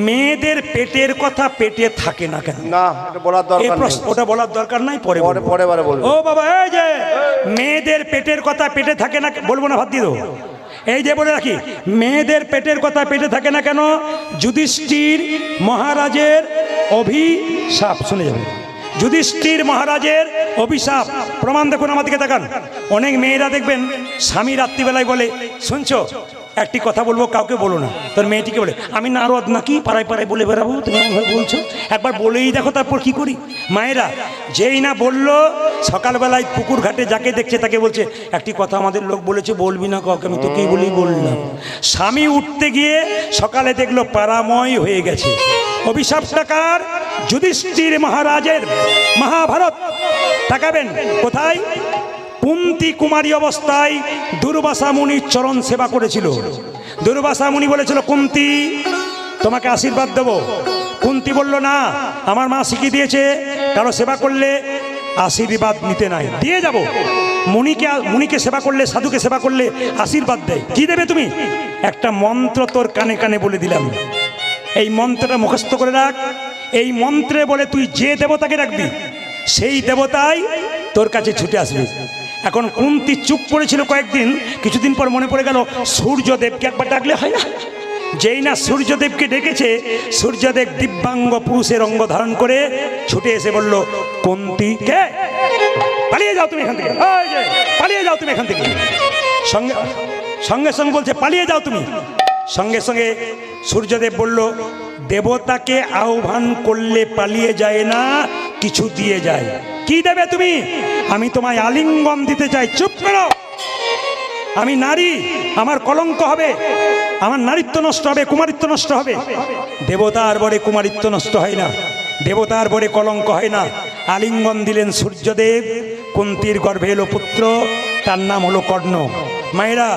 মেয়েদের পেটের কথা পেটে থাকে না কেন? না, এটা বলার দরকার নেই। ওটা বলার দরকার নাই, পরে বলবো। ও বাবা, এই যে মেয়েদের পেটের কথা পেটে থাকে না, বলবো না, ভাত দিয়ে দেবো। এই যে বলে রাখি, মেয়েদের পেটের কথা পেটে থাকে না কেন? যুধিষ্ঠির মহারাজের অভিশাপ, শুনে যাবেন। যুধিষ্ঠির মহারাজের অভিশাপ প্রমাণ দেখুন, আমার দিকে তাকান। অনেক মেয়েরা দেখবেন স্বামী রাত্রিবেলায় বলে, শুনছো একটি কথা বলবো, কাউকে বলো না। তোর মেয়েটিকে বলে, আমি নারদ নাকি পাড়ায় পাড়ায় বলে বেড়াবো, তুমি এমনভাবে বলছো, একবার বলেই দেখো তারপর কি করি। মায়েরা যেই না বললো, সকালবেলায় পুকুর ঘাটে যাকে দেখছে তাকে বলছে, একটি কথা আমাদের লোক বলেছে, বলবি না কাউকে, আমি তোকেই বলেই বললাম। স্বামী উঠতে গিয়ে সকালে দেখলো পাড়াময় হয়ে গেছে। অভিশাপটা কার? যুধিষ্ঠির মহারাজের। মহাভারত তাকাবেন কোথায়? কুন্তী কুমারী অবস্থায় দুর্বাসা মুনির চরণ সেবা করেছিল। দুর্বাসা মুনি বলেছিল, কুন্তী তোমাকে আশীর্বাদ দেব। কুন্তী বলল, না, আমার মা শিখিয়ে দিয়েছে কারো সেবা করলে আশীর্বাদ নিতে নাই, দিয়ে যাব। মুনিকে সেবা করলে, সাধুকে সেবা করলে আশীর্বাদ দেয়। কি দেবে তুমি? একটা মন্ত্র তোর কানে কানে বলে দিলাম, এই মন্ত্রটা মুখস্থ করে রাখ। এই মন্ত্রে বলে তুই যে দেবতাকে রাখবি, সেই দেবতাই তোর কাছে ছুটে আসবে। এখন কুন্তী চুপ করেছিল কয়েকদিন, কিছুদিন পর মনে পড়ে গেল, সূর্যদেবকে একবার ডাকলে হয় না? যেই না সূর্যদেবকে ডেকেছে, সূর্যদেব দিব্যাঙ্গ পুরুষের অঙ্গ ধারণ করে ছুটে এসে বলল, কুন্তী কে? পালিয়ে যাও তুমি এখান থেকে, পালিয়ে যাও তুমি এখান থেকে। সঙ্গে সঙ্গে সঙ্গে বলছে, পালিয়ে যাও তুমি। সঙ্গে সঙ্গে সূর্যদেব বলল, দেবতাকে আহ্বান করলে পালিয়ে যায় না, কিছু দিয়ে যায়। কি দেবে তুমি? আমি তোমায় আলিঙ্গন দিতে চাই। চুপ করো, আমি নারী, আমার কলঙ্ক হবে, আমার নারীত্ব নষ্ট হবে, কুমারিত্ব নষ্ট হবে। দেবতার বরে কুমারিত্ব নষ্ট হয় না, দেবতার বরে কলঙ্ক হয় না। আলিঙ্গন দিলেন সূর্যদেব। কুন্তীর গর্ভে এলো পুত্র, তার নাম হলো কর্ণ। মায়েরা,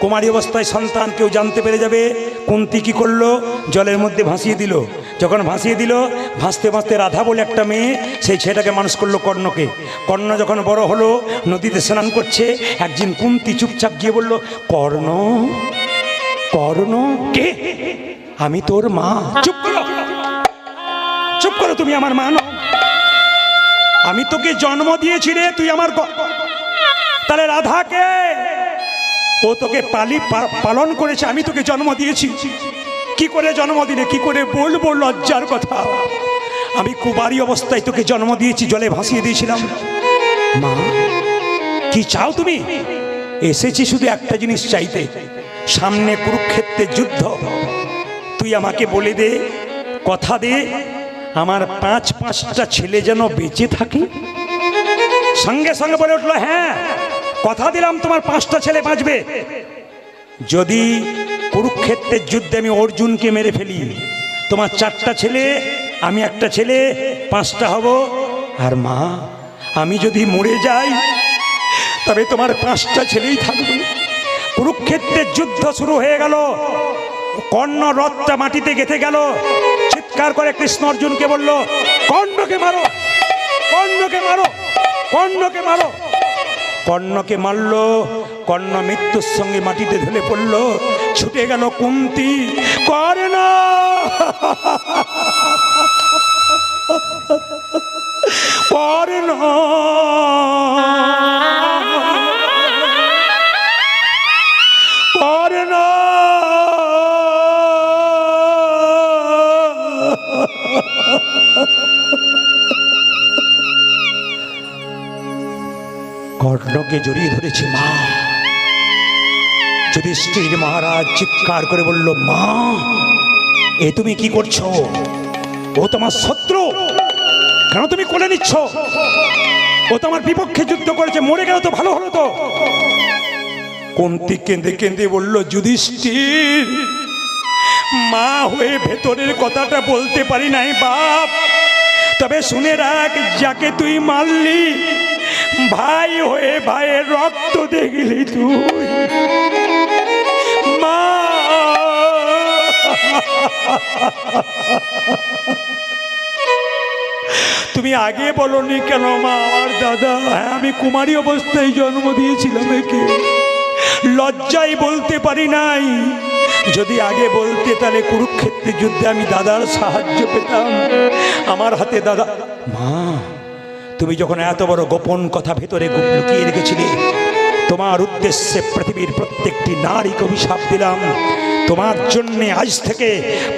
কুমারী অবস্থায় সন্তান কেউ জানতে পেরে যাবে। কুন্তী কি করলো? জলের মধ্যে ভাসিয়ে দিল। যখন ভাসিয়ে দিল, ভাসতে ভাসতে রাধা বলে একটা মেয়ে, সেই ছেলেটাকে মানুষ করলো কর্ণকে। কর্ণ যখন বড় হলো, নদীতে স্নান করছে, একদিন কুন্তী চুপচাপ গিয়ে বলল, কর্ণ, কর্ণ কে? আমি তোর মা। চুপ করো, চুপ করো, তুমি আমার মা নও। আমি তোকে জন্ম দিয়েছি রে, তুই আমার। তাহলে রাধাকে? ও তোকে পালন করেছে, আমি তোকে জন্ম দিয়েছি। কি করে জন্ম দিলে? কি করে বলবো লজ্জার কথা? আমি কুমারী অবস্থায় তোকে জন্ম দিয়েছি, জলে ভাসিয়ে দিয়েছিলাম। মা, কি চাও তুমি? এসেছি শুধু একটা জিনিস চাইতে, সামনে কুরুক্ষেত্রের যুদ্ধ। তুই আমাকে বলে দে, কথা দে, আমার পাঁচটা ছেলে যেন বেঁচে থাকে। সঙ্গে সঙ্গে বলে উঠলো, হ্যাঁ, কথা দিলাম তোমার 5টা ছেলে বাঁচবে। যদি কুরুক্ষেত্রের যুদ্ধে আমি অর্জুনকে মেরে ফেলি, তোমার 4টা ছেলে, আমি একটা ছেলে, 5টা হব। আর মা, আমি যদি মরে যাই, তবে তোমার 5টা ছেলেই থাকবে। কুরুক্ষেত্রের যুদ্ধ শুরু হয়ে গেল। কর্ণ রথটা মাটিতে গেঁথে গেল। চিৎকার করে কৃষ্ণ অর্জুনকে বলল, কর্ণকে মারো, কর্ণকে মারো, কর্ণকে মারো। কর্ণকে মারল। কর্ণ মৃত্যুর সঙ্গে মাটিতে ঢলে পড়ল। ছুটে গেল কুন্তী, কর্ণ, কর্ণ, কর্ণ। কর্ণকে জড়িয়ে ধরেছে মা। যুধিষ্ঠির মহারাজ চিৎকার করে বলল, মা, এ তুমি কি করছো? ও তোমার শত্রু, কেন তুমি কোলে নিচ্ছ? ও তোমার বিপক্ষে যুদ্ধ করেছে, মরে গেল তো ভালো হলো তো। কুন্তী কেঁদে কেঁদে বলল, যুধিষ্ঠির, মা হয়ে ভেতরের কথাটা বলতে পারি নাই বাপ। তবে শুনে রাখ, যাকে তুই মারলি, ভাই হয়ে ভাইয়ের রক্ত দেখলি তুই। মা, তুমি আগে বলনি কেন মা আমার দাদা? হ্যাঁ, আমি কুমারী অবস্থায় জন্ম দিয়েছিলাম একে, লজ্জায় বলতে পারি নাই। যদি আগে বলতে তাহলে কুরুক্ষেত্রের যুদ্ধে আমি দাদার সাহায্য পেতাম। আমার হাতে দাদা। মা, তুমি যখন এত বড় গোপন কথা ভেতরে লুকিয়ে রেখেছিলে, তোমার উদ্দেশ্যে পৃথিবীর প্রত্যেকটি নারীকে অভিশাপ দিলাম। তোমার জন্যে আজ থেকে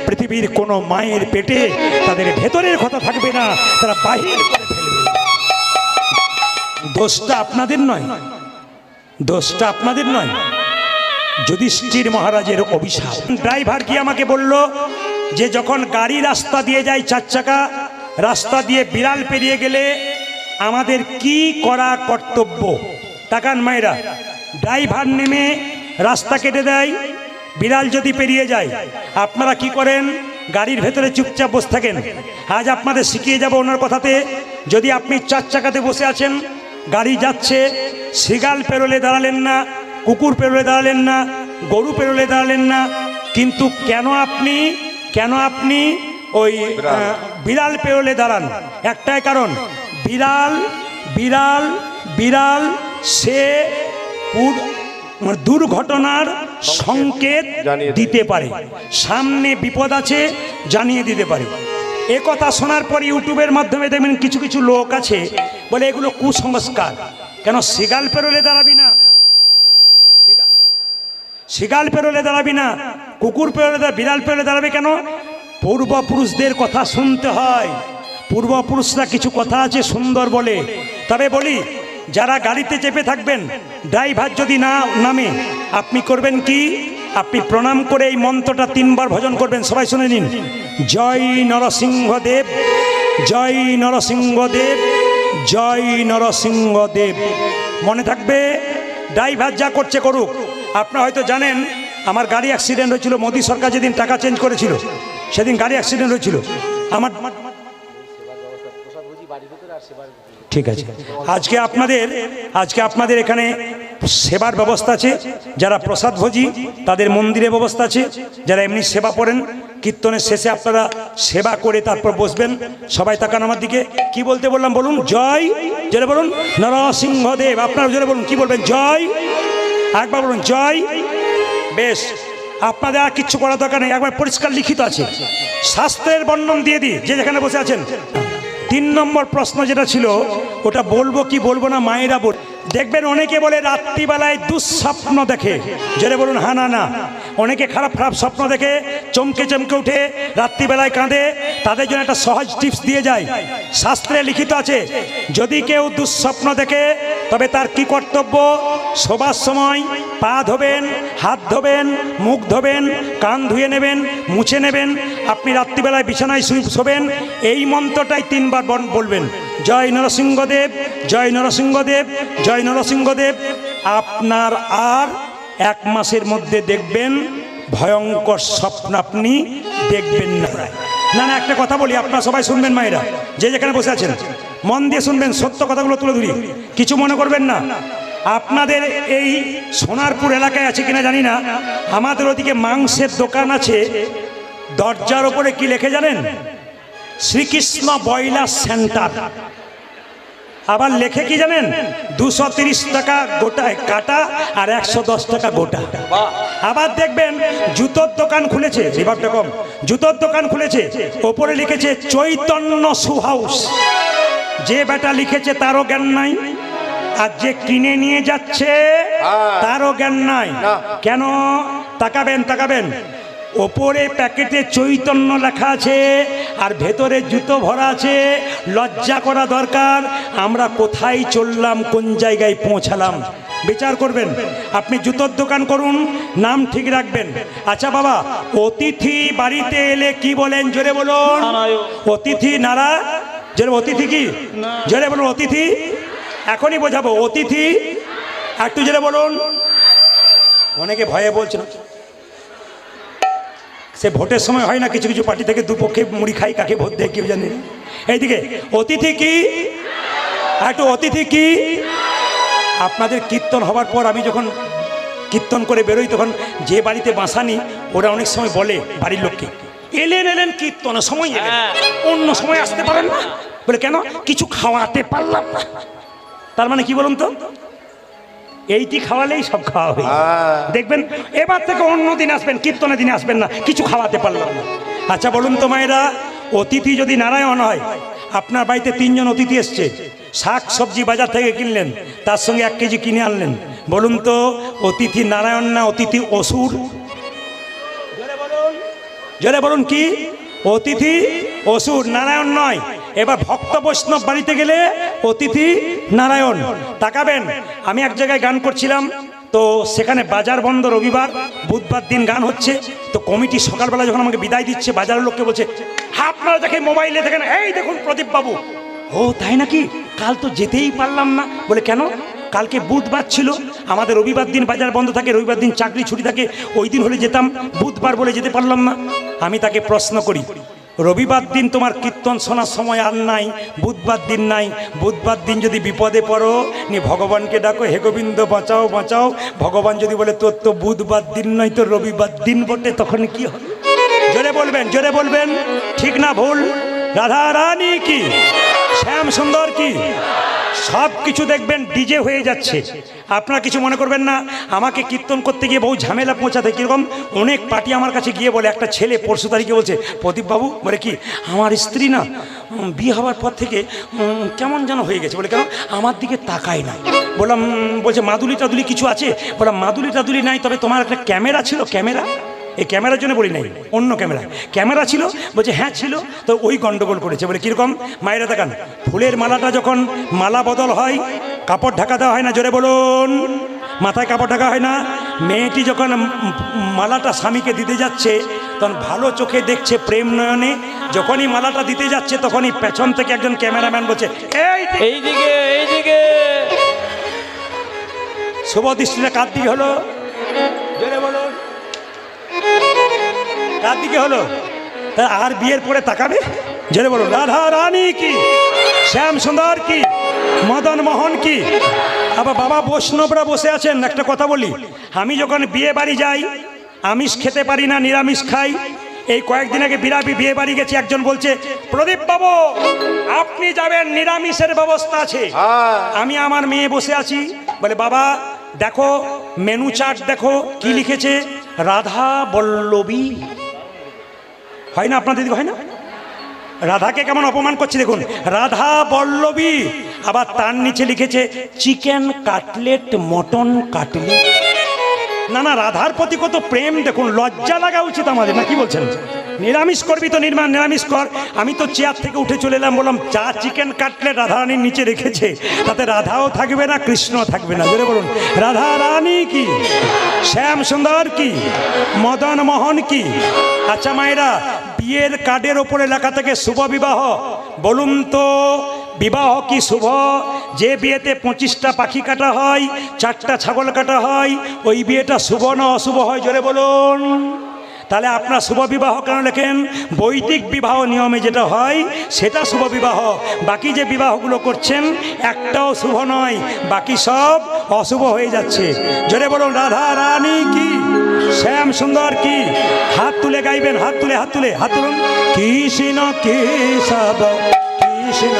পৃথিবীর কোনো মায়ের পেটে তাদের ভেতরের কথা থাকবে না, তারা বাহির করে ফেলবে। দোষটা আপনাদের নয়, দোষটা আপনাদের নয়, যুধিষ্ঠির মহারাজের অভিশাপ। ড্রাইভার কি আমাকে বলল যে যখন গাড়ি রাস্তা দিয়ে যায়, চার চাকা রাস্তা দিয়ে বিড়াল পেরিয়ে গেলে আমাদের কি করা কর্তব্য? তাকান মায়েরা, ড্রাইভার নেমে রাস্তা কেটে দেয়, বিড়াল যদি পেরিয়ে যায় আপনারা কি করেন? গাড়ির ভেতরে চুপচাপ বসে থাকেন। আজ আপনাদের শিখিয়ে যাব ওনার কথাতে। যদি আপনি চার চাকাতে বসে আছেন, গাড়ি যাচ্ছে, শিগাল পেরোলে দাঁড়ালেন না, কুকুর পেরোলে দাঁড়ালেন না, গরু পেরোলে দাঁড়ালেন না, কিন্তু কেন আপনি ওই বিড়াল পেরোলে দাঁড়ান? একটাই কারণ, বিড়াল বিড়াল বিড়াল সে দুর্ঘটনার সংকেত দিতে পারে, সামনে বিপদ আছে জানিয়ে দিতে পারে। এ কথা শোনার পর ইউটিউবের মাধ্যমে দেখবেন কিছু কিছু লোক আছে বলে এগুলো কুসংস্কার। কেন শিগাল পেরোলে দাঁড়াবি না? শিগাল পেরোলে দাঁড়াবি না, কুকুর পেরোলে বিড়াল পেরোলে দাঁড়াবে কেন? পূর্বপুরুষদের কথা শুনতে হয়। পূর্বপুরুষরা কিছু কথা আছে সুন্দর বলে। তবে বলি, যারা গাড়িতে চেপে থাকবেন, ড্রাইভার যদি না নামে, আপনি করবেন কি? আপনি প্রণাম করে এই মন্ত্রটা 3 বার ভজন করবেন। সবাই শুনে নিন। জয় নরসিংহদেব, জয় নরসিংহদেব, জয় নরসিংহদেব। মনে থাকবে, ড্রাইভার যা করছে করুক। আপনারা হয়তো জানেন আমার গাড়ি অ্যাক্সিডেন্ট হয়েছিল, মোদী সরকার যেদিন টাকা চেঞ্জ করেছিল সেদিন গাড়ি অ্যাক্সিডেন্ট হয়েছিল আমার। ঠিক আছে, আজকে আপনাদের এখানে সেবার ব্যবস্থা আছে। যারা প্রসাদ ভোজি তাদের মন্দিরে ব্যবস্থা আছে। যারা এমনি সেবা করেন, কীর্তনের শেষে আপনারা সেবা করে তারপর বসবেন। সবাই তাকান আমার দিকে। কি বলতে বললাম বলুন? জয়, জোরে বলুন নরসিংহদেব। আপনারা জোরে বলুন, কি বলবেন? জয়। একবার বলুন জয়। বেশ, আপনাদের আর কিচ্ছু করার দরকার নেই, একবার পরিষ্কার লিখিত আছে। শাস্ত্রের বর্ণন দিয়ে দিই, যে যেখানে বসে আছেন। 3 নম্বর প্রশ্ন যেটা ছিল ওটা বলবো কি বলবো না, মায়েরা বল। দেখবেন অনেকে বলে রাত্রিবেলায় দুঃস্বপ্ন দেখে। জোরে বলুন হ্যাঁ না না। অনেকে খারাপ খারাপ স্বপ্ন দেখে চমকে চমকে উঠে রাত্রিবেলায় কাঁদে। তাদের জন্য একটা সহজ টিপস দিয়ে যায়। শাস্ত্রে লিখিত আছে, যদি কেউ দুঃস্বপ্ন দেখে তবে তার কি কর্তব্য? শোবার সময় পা ধোবেন, হাত ধোবেন, মুখ ধোবেন, কান ধুয়ে নেবেন, মুছে নেবেন। আপনি রাত্রিবেলায় বিছানায় শোবেন, এই মন্ত্রটাই 3 বার বলবেন। জয় নরসিংহদেব, জয় নরসিংহদেব, জয় নরসিংহদেব। আপনার আর 1 মাসের মধ্যে দেখবেন ভয়ঙ্কর স্বপ্ন আপনি দেখবেন না। না না, একটা কথা বলি, আপনারা সবাই শুনবেন। মায়েরা যে যেখানে বসে আছেন মন দিয়ে শুনবেন, সত্য কথাগুলো তুলে ধরি, কিছু মনে করবেন না। আপনাদের এই সোনারপুর এলাকায় আছে কিনা জানি না, আমাদের ওদিকে মাংসের দোকান আছে। দরজার ওপরে কি লেখে জানেন? Srikrishna broiler centre. আবার লেখে কি জানেন? 230 টাকা গোটা কাটা আর 110 টাকা গোটা। আবার দেখবেন জুতোর দোকান খুলেছে, রিভাবটা কম, জুতোর দোকান খুলেছে, ওপরে লিখেছে চৈতন্য শু হাউস। যে বেটা লিখেছে তারও জ্ঞান নাই, আর যে কিনে নিয়ে যাচ্ছে তারও জ্ঞান নাই। কেন? তাকাবেন তাকাবেন, ওপরে প্যাকেটে চৈতন্য লেখা আছে আর ভেতরে জুতো ভরা আছে। লজ্জা করা দরকার। আমরা কোথায় চললাম, কোন জায়গায় পৌঁছালাম? বিচার করবেন। আপনি জুতোর দোকান করুন, নাম ঠিক রাখবেন। আচ্ছা বাবা, অতিথি বাড়িতে এলে কি বলেন? জোরে বলুন। অতিথি নারা। জোরে, অতিথি কি? জোরে বলুন অতিথি। এখনই বোঝাবো অতিথি। একটু জোরে বলুন। অনেকে ভয়ে বলছেন, সে ভোটের সময় হয় না, কিছু কিছু পার্টি থেকে দুপক্ষে মুড়ি খাই, কাকে ভোট দেয় কেউ জানে। এইদিকে অতিথি কি? একটু অতিথি কি? আপনাদের কীর্তন হবার পর আমি যখন কীর্তন করে বেরোই, তখন যে বাড়িতে বাসা নি ওরা অনেক সময় বলে বাড়ির লোককে, এলেন কীর্তনের সময় এলেন, অন্য সময় আসতে পারেন না। বলে কেন? কিছু খাওয়াতে পারলাম না। তার মানে কি বলুন তো, এইটি খাওয়ালেই সব খাওয়া হয়ে যাবে। দেখবেন এবার থেকে অন্য দিন আসবেন, কীর্তনের দিনে আসবেন না, কিছু খাওয়াতে পারলাম না। আচ্ছা বলুন তো মায়েরা, অতিথি যদি নারায়ণ হয়, আপনার বাড়িতে 3 জন অতিথি এসছে, শাক সবজি বাজার থেকে কিনলেন, তার সঙ্গে 1 কেজি কিনে আনলেন, বলুন তো অতিথি নারায়ণ না অতিথি অসুর? জোরে বলুন কি? অতিথি অসুর, নারায়ণ নয়। এবার ভক্ত বৈষ্ণব বাড়িতে গেলে অতিথি নারায়ণ। তাকাবেন, আমি এক জায়গায় গান করছিলাম, তো সেখানে বাজার বন্ধ, রবিবার বুধবার দিন গান হচ্ছে। তো কমিটি সকালবেলা যখন আমাকে বিদায় দিচ্ছে, বাজারের লোককে বলছে, আপনারা দেখে মোবাইলে দেখেন, এই দেখুন প্রদীপ বাবু। ও তাই নাকি? কাল তো যেতেই পারলাম না। বলে কেন? কালকে বুধবার ছিল, আমাদের রবিবার দিন বাজার বন্ধ থাকে, রবিবার দিন চাকরি ছুটি থাকে, ওই দিন হলে যেতাম, বুধবার বলে যেতে পারলাম না। আমি তাকে প্রশ্ন করি, রবিবার দিন তোমার কীর্তন শোনার সময় আর নাই, বুধবার দিন নাই, বুধবার দিন যদি বিপদে পড়ো নি ভগবানকে ডাকো, হে গোবিন্দ বাঁচাও বাঁচাও, ভগবান যদি বলে তোর তো বুধবার দিন নয়, তো রবিবার দিন বটে, তখন কি হবে? জোরে বলবেন, জোরে বলবেন, ঠিক না ভুল? রাধা রানী কি, শ্যাম সুন্দর কি, সব কিছু দেখবেন ডিজে হয়ে যাচ্ছে। আপনারা কিছু মনে করবেন না, আমাকে কীর্তন করতে গিয়ে বহু ঝামেলা পৌঁছাতে, কীরকম অনেক পার্টি আমার কাছে গিয়ে বলে, একটা ছেলে পরশু তারিখে বলছে, প্রদীপবাবু বলে কি, আমার স্ত্রী না বিয়ে হওয়ার পর থেকে কেমন যেন হয়ে গেছে। বলে কেন? আমার দিকে তাকায় না। বললাম, বলছে মাদুলি টাদুলি কিছু আছে? বললাম মাদুলি টাদুলি নাই, তবে তোমার একটা ক্যামেরা ছিল। ক্যামেরা? এই ক্যামেরার জন্য বলি নাই, অন্য ক্যামেরা ছিল। বলছে হ্যাঁ ছিল। তো ওই গন্ডগোল করেছে। বলে কীরকম? মায়েরা দেখান, ফুলের মালাটা যখন মালা বদল হয়, কাপড় ঢাকা দেওয়া হয় না? জোরে বলুন, মাথায় কাপড় ঢাকা হয় না? মেয়েটি যখন মালাটা স্বামীকে দিতে যাচ্ছে, তখন ভালো চোখে দেখছে প্রেম নয়নে, যখনই মালাটা দিতে যাচ্ছে, তখনই পেছন থেকে একজন ক্যামেরাম্যান বলছে, এইদিকে এইদিকে। শুভ দৃষ্টিটা কার দিকে হলো? জোরে বলুন, কার দিকে হলো? আর বিয়ের পরে তাকাবে? জোরে বলুন, রাধা রানী কি, শ্যাম সুন্দর কি, মদন মোহন কি। আবার বাবা বৈষ্ণবরা বসে আছেন। একটা কথা বলি, আমি যখন বিয়ে বাড়ি যাই, আমিষ খেতে পারি না, নিরামিষ খাই। এই কয়েকদিন আগে বিয়ে বাড়ি গেছি, একজন বলছে, প্রদীপ বাবু আপনি যাবেন, নিরামিষের ব্যবস্থা আছে। আমি আমার মেয়ে বসে আছি, বলে বাবা দেখো মেনু চার্ট দেখো, কি লিখেছে, রাধা বল্লভী। হয় না আপনাদের দিকে? হয় না? রাধাকে কেমন অপমান করছে দেখুন, রাধা বল্লভী। আবার তার নিচে লিখেছে চিকেন কাটলেট, মটন কাটলেট। না না, রাধার প্রতি কত প্রেম দেখুন, লজ্জা লাগা উচিত আমাদের, না কি বলছেন? নিরামিষ করবি তো নিরামিষ কর। আমি তো চেয়ার থেকে উঠে চলে এলাম, বললাম যা চিকেন কাটলেট রাধারানীর নিচে রেখেছে, তাতে রাধাও থাকবে না, কৃষ্ণও থাকবে না। জোরে বলুন, রাধা রানী কি, শ্যাম সুন্দর কি, মদন মোহন কি। আচ্ছা মায়েরা, বিয়ের কার্ডের ওপরে লেখা থাকে শুভ বিবাহ। বলুন তো বিবাহ কি শুভ? যে বিয়েতে 25টা পাখি কাটা হয়, 4টা ছাগল কাটা হয়, ওই বিয়েটা শুভ না অশুভ হয়? জোরে বলুন। তাহলে আপনার শুভ বিবাহ কেন লেখেন? বৈদিক বিবাহ নিয়মে যেটা হয় সেটা শুভ বিবাহ। বাকি যে বিবাহগুলো করছেন একটাও শুভ নয়, বাকি সব অশুভ হয়ে যাচ্ছে। জোরে বলুন, রাধা রানী কি, শ্যাম সুন্দর কি। হাত তুলে গাইবেন, হাত তুলে হাত তুলুন। কৃষ্ণ কেশব কৃষ্ণ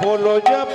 बोलो जप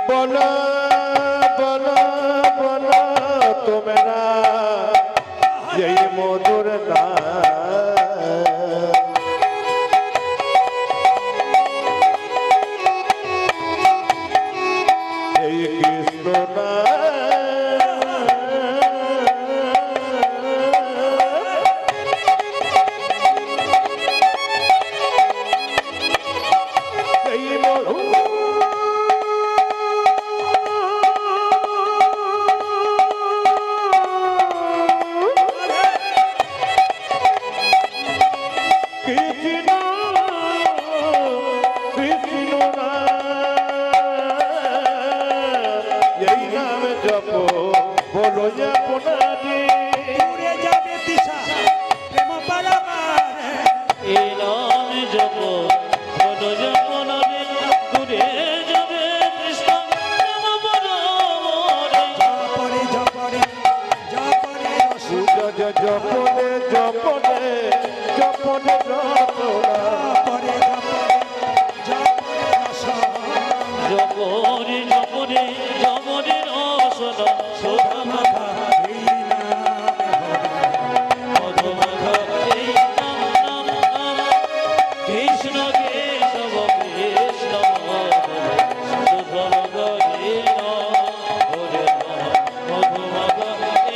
बोलो बोलो बोलो तुम्हारा यही मधुर यही कृष्ण উড়ে যাবে দিশা প্রেম পারাবার এই নাম জপ বলো জপনারে দূরে যাবে কৃষ্ণ নাম বলো রে জপরে জপরে জপরে রসুন জপনে জপনে জপনে জপরে জপরে জপরে রসন জপরে জপরে জপরে রসন সোধা মাখা এই নামে মধু মাখা এই নাম নাম নাম কৃষ্ণ কেশব কৃষ্ণ সোধা মাখা এই নাম হরে নাম মধু মাখা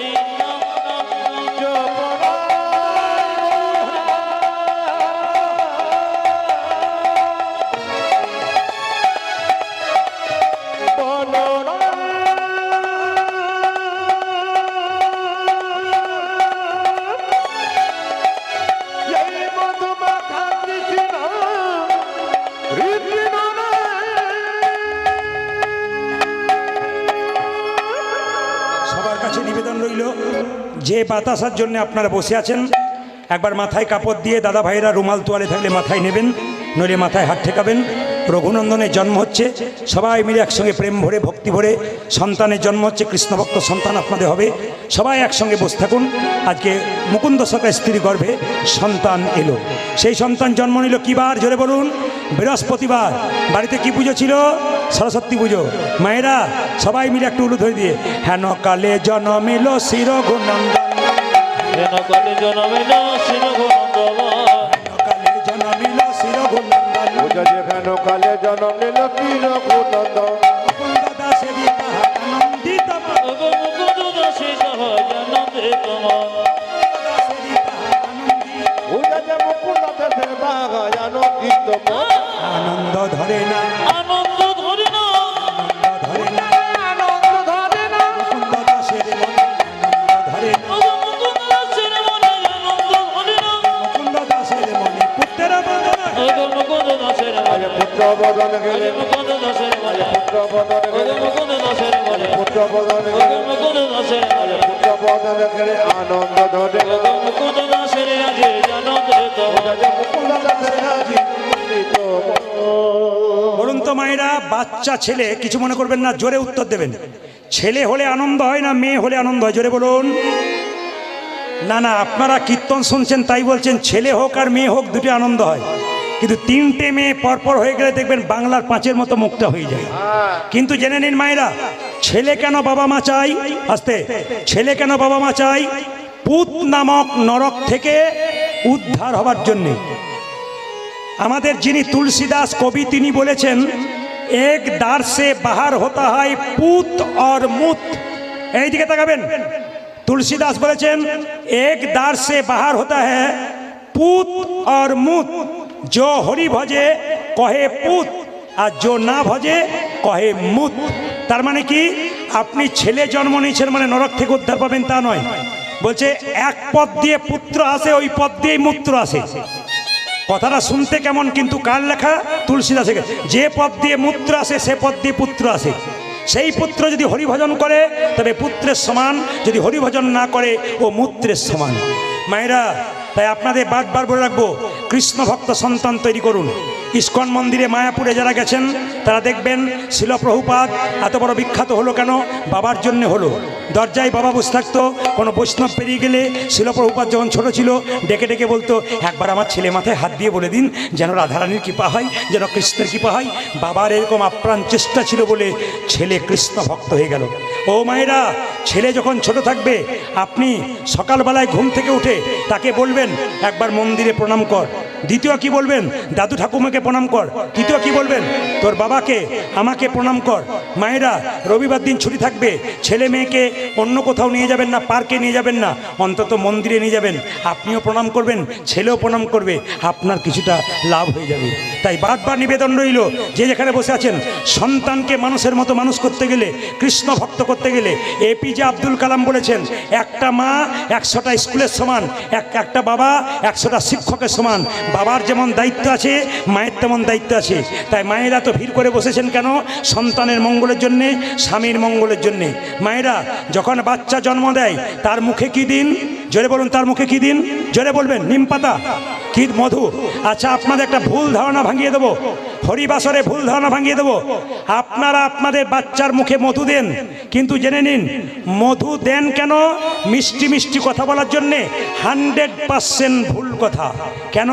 এই নাম নাম নাম সবার কাছে নিবেদন রইল, যে বাতাসার জন্য আপনারা বসে আছেন একবার মাথায় কাপড় দিয়ে দাদা ভাইরা রুমাল তোয়ালে থাকলে মাথায় নেবেন, নইলে মাথায় হাত ঠেকাবেন। রঘুনন্দনের জন্ম হচ্ছে, সবাই মিলে একসঙ্গে প্রেম ভরে ভক্তি ভরে সন্তানের জন্ম হচ্ছে, কৃষ্ণভক্ত সন্তান আপনাদের হবে। সবাই একসঙ্গে বসে থাকুন। আজকে মুকুন্দ সরকার স্ত্রী গর্ভে সন্তান এলো, সেই সন্তান জন্ম নিল কি বার জোরে বলুন? বৃহস্পতিবার। বাড়িতে কি পুজো ছিল? সরস্বতী পুজো। মায়েরা সবাই মিলে একটু উলু ধরে দিয়ে হেন কালে জন্ম এলো শির গুণন্দন, হেন কালে জনমেল শিরঘনন্দন কালে জন্ম এলো শির গুণন্দন, যেখানে কালে জন্ম নিল কি রঘুনন্দ মুকুন্দ দাসেরই তাহার আনন্দিত মন, মুকুন্দ দাসে সহজানন্দে তোমার দাসেরই তাহার আনন্দিত মুকুন্দ দেশের বাগান কীর্ত আনন্দ ধরে না, আনন্দ ধরে না আনন্দ ধরে না, মুকুন্দ দাসের মনে আনন্দ ধরে না, মুকুন্দ দাসের মনে আনন্দ ধরে না মুকুন্দ দাসের মনে পুত্রের বদনা, মুকুন্দ দাসের মনে পুত্র বদন গেলে মুকুন্দ দাসের মনে পুত্র বদন গেলে মুকুন্দ দাসের মনে পুত্র বদন গেলে মুকুন্দ দাসের মনে পুত্র বদন গেলে আনন্দ ধরে মুকুন্দ দাসের আজে আনন্দে তোমার মুকুন্দ দাসের আজি কীর্ত বলুন তো মায়েরা, বাচ্চা ছেলে কিছু মনে করবেন না, জোরে উত্তর দেবেন। ছেলে হলে আনন্দ হয় না মেয়ে হলে আনন্দ হয়? জোরে বলুন। না না, আপনারা কীর্তন শুনছেন তাই বলছেন, ছেলে হোক আর মেয়ে হোক দুটো আনন্দ হয়, কিন্তু তিনটে মেয়ে পরপর হয়ে গেলে দেখবেন বাংলার পাঁচের মতো মুখটা হয়ে যায়। কিন্তু জেনে নিন মায়েরা, ছেলে কেন বাবা মা চাই? আস্তে, ছেলে কেন বাবা মা চাই? পুত নামক নরক থেকে উদ্ধার হবার জন্যে। আমাদের যিনি তুলসীদাস কবি তিনি বলেছেন, এক দ্বার সে বাহার হতা হয় পুত और মুত। এই দিকে তাকাবেন, तुलसीदास বলেছেন एक द्वार से बाहर होता है पूत और मूत, जो हरि भजे कहे पूत আর जो না ভজে কহে মুত। তার মানে কি, আপনি ছেলে জন্ম নিয়েছেন মানে নরক থেকে উদ্ধার পাবেন তা নয়। বলছে এক পথ দিয়ে পুত্র আসে, ওই পথ দিয়েই মূত্র আসে। কথাটা শুনতে কেমন, কিন্তু কার লেখা? তুলসীদাসের। যে পথ দিয়ে মূত্র আসে সে পথ দিয়ে পুত্র আসে। সেই পুত্র যদি হরিভজন করে তবে পুত্রের সমান, যদি হরিভজন না করে ও মূত্রের সমান। মায়েরা তাই আপনাদের বারবার বলে রাখবো, কৃষ্ণ ভক্ত সন্তান তৈরি করুন। ইস্কন মন্দিরে মায়াপুরে যারা গেছেন তারা দেখবেন শিল প্রভুপাদ এত বড় বিখ্যাত হলো কেন? বাবার জন্য হলো। দরজায় বাবা বসে থাকতো, কোনো বৈষ্ণব পেরিয়ে গেলে শিল প্রভুপাদ যখন ছোট ছিল ডেকে ডেকে বলতো, একবার আমার ছেলে মাথায় হাত দিয়ে বলে দিন যেন রাধারানীর কৃপা হয়, যেন কৃষ্ণের কৃপা হয়। বাবার এরকম আপ্রাণ চেষ্টা ছিল বলে ছেলে কৃষ্ণ ভক্ত হয়ে গেল। ও মায়েরা, ছেলে যখন ছোট থাকবে আপনি সকালবেলায় ঘুম থেকে উঠে তাকে বলবেন একবার মন্দিরে প্রণাম কর। দ্বিতীয় কি বলবেন? দাদু ঠাকুমাকে প্রণাম কর। তৃতীয় কি বলবেন? তোর বাবাকে আমাকে প্রণাম কর। মায়েরা, রবিবার দিন ছুটি থাকবে, ছেলে মেয়েকে অন্য কোথাও নিয়ে যাবেন না, পার্কে নিয়ে যাবেন না, অন্তত মন্দিরে নিয়ে যাবেন। আপনিও প্রণাম করবেন, ছেলেও প্রণাম করবে, আপনার কিছুটা লাভ হয়ে যাবে। তাই বারবার নিবেদন রইল, যে যেখানে বসে আছেন, সন্তানকে মানুষের মতো মানুষ করতে গেলে, কৃষ্ণ ভক্ত করতে গেলে, এপিজে আব্দুল কালাম বলেছেন, একটা মা 100টা স্কুলের সমান, একটা বাবা 100টা শিক্ষকের সমান। বাবার যেমন দায়িত্ব আছে, মায়ের তেমন দায়িত্ব আছে। তাই মায়েরা তো ভিড় করে বসেছেন কেন? সন্তানের মঙ্গলের জন্যে, স্বামীর মঙ্গলের জন্যে। মায়েরা, যখন বাচ্চা জন্ম দেয় তার মুখে কি দিন? জোরে বলুন, তার মুখে কি দিন? জোরে বলবেন। নিম পাতা কি? মধু। আচ্ছা, আপনাদের একটা ভুল ধারণা ভাঙিয়ে দেবো, হরিবাসরে ভুল ধারণা ভাঙিয়ে দেবো। আপনারা আপনাদের বাচ্চার মুখে মধু দেন, কিন্তু জেনে নিন মধু দেন কেন? মিষ্টি মিষ্টি কথা বলার জন্যে। 100% ভুল কথা। কেন?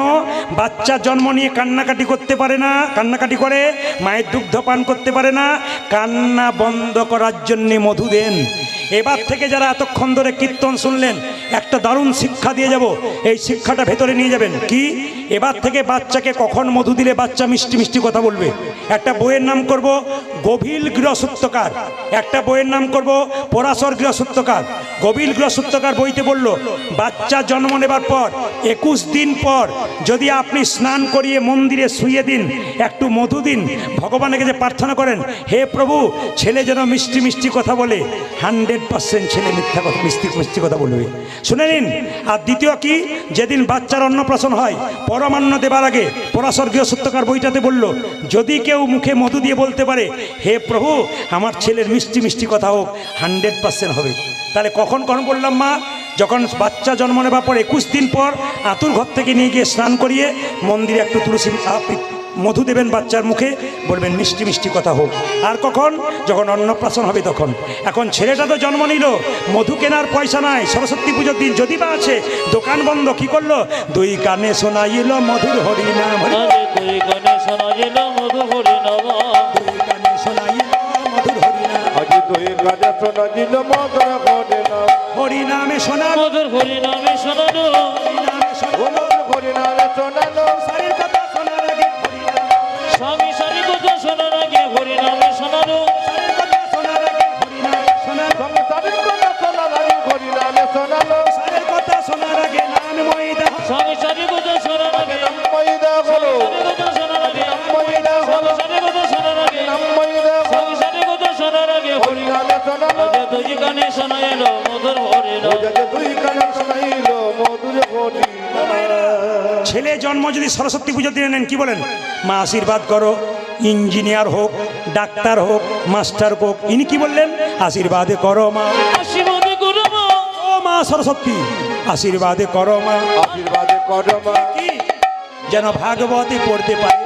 বাচ্চা জন্ম নিয়ে কান্নাকাটি করতে পারে না, কান্নাকাটি করে, মায়ের দুগ্ধ পান করতে পারে না, কান্না বন্ধ করার জন্যে মধু দেন। এবার থেকে যারা এতক্ষণ ধরে কীর্তন শুনলেন, একটা দারুণ শিক্ষা দিয়ে যাব। এই শিক্ষাটা ভেতরে নিয়ে যাবেন। কি? এবার থেকে বাচ্চাকে কখন মধু দিলে বাচ্চা মিষ্টি মিষ্টি কথা বলবে। একটা বইয়ের নাম করব গভীর গৃহসূত্রকার, একটা বইয়ের নাম করব পরাশর গৃহসূত্রকার। গভীর গৃহসূত্রকার বইতে বলল, বাচ্চা জন্ম নেবার পর 21 দিন পর যদি আপনি স্নান করিয়ে মন্দিরে শুইয়ে দিন, একটু মধু দিন, ভগবানের কাছে প্রার্থনা করেন, হে প্রভু ছেলে যেন মিষ্টি মিষ্টি কথা বলে, 100% ছেলে মিথ্যা কথা মিষ্টি মিষ্টি কথা বলবে। শুনে নিন। আর দ্বিতীয় কি? যেদিন বাচ্চার অন্নপ্রাশন হয়, পরমান্ন দেবার আগে পরাশর গৃহসূত্রকার বইটাতে বলল, যদি কেউ মুখে মধু দিয়ে বলতে পারে, হে প্রভু আমার ছেলের মিষ্টি মিষ্টি কথা হোক, 100% হবে। তাহলে কখন কখন বললাম মা? যখন বাচ্চা জন্ম নেবার পর 21 দিন পর আতুর ঘর থেকে নিয়ে গিয়ে স্নান করিয়ে মন্দিরে একটু তুলসী মধু দেবেন বাচ্চার মুখে, বলবেন মিষ্টি মিষ্টি কথা হোক। আর কখন? যখন অন্নপ্রাশন হবে তখন। এখন ছেলেটা তো জন্ম নিল, মধু কেনার পয়সা নাই, সরস্বতী পুজোর দিন যদি বা আছে, দোকান বন্ধ। কি করলো? দুই কানে শোনাইল মধুর হরিনাম, দুই কানে শোনাইল মধুর হরিনাম, দুই কানে শোনাইল মধুর হরিনাম, আজি তুই গানে শোনা দিল মধুর হরিনাম, হরিনামে শোনা, মধুর হরিনামে শোনানো, হরিনামে শোনা, মধুর হরিনামে শোনালো, সারির কথা শোনার আগে হরিনাম, স্বামী সারি কথা শোনার আগে হরিনামে শোনানো, সারির কথা শোনার আগে হরিনাম শোনার, সংসারের কথা শোনার আগে হরিনামে শোনালো, সারির কথা শোনার আগে নাম ময়দা, স্বামী সারি কথা শোনার আগে, ময়দা করো, সারি কথা শোনার আগে, ময়দা করো, সারি কথা শোনার আগে, ময়দা করো, স্বামী সারি কথা শোনার আগে হরিনামে শোনালো, আজ দুই কানে শোনাইল মধুর হরিনাম। যাতে তুই গানে শোনাইল মধুর হরিনাম। ছেলে জন্ম যদি সরস্বতী পুজোর দিনে নেন, কি বলেন? মা আশীর্বাদ করো, ইঞ্জিনিয়ার হোক, ডাক্তার হোক, মাস্টার হোক, ইনি কি বললেন? আশীর্বাদে করো মা, আশীর্বাদে করো মা, ও মা সরস্বতী আশীর্বাদে করো মা, আশীর্বাদে করো মা, কি যেন ভাগবতে পড়তে পারে,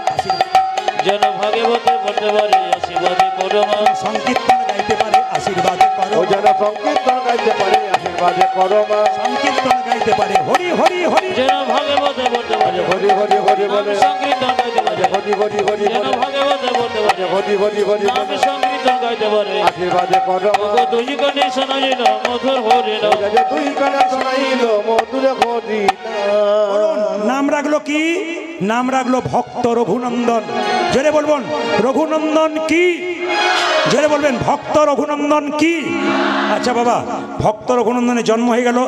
যেন ভাগবতে পড়তে পারে, আশীর্বাদে করো মা, সংকীর্তন গাইতে পারে, আশীর্বাদে করো, ও যেন সংকীর্তন গাইতে পারে, আশীর্বাদে করো মা, সংকীর্তন গাইতে পারে, হরি হরি হরি, যেন ভাগবতে পড়তে পারে, হরি হরি হরি বলে, সংকীর্তন গাইতে পারে, হরি হরি হরি যেন বলে, ভাগবতে পড়তে পারে, হরি হরি হরি নাম বলে, সংকীর্তন গাইতে পারে, আশীর্বাদে করো মা, দুই কানে শোনাইল মধুর হরিনাম। যাতে তুই গানে শোনাইল মধুর হরিনাম। নাম রাখলো কি? নাম রাখলো ভক্ত রঘুনন্দন। জোরে বলবেন রঘুনন্দন কি? জোরে বলবেন ভক্ত রঘুনন্দন কি? আচ্ছা বাবা, ভক্ত রঘুনন্দনের জন্ম হয়ে গেল,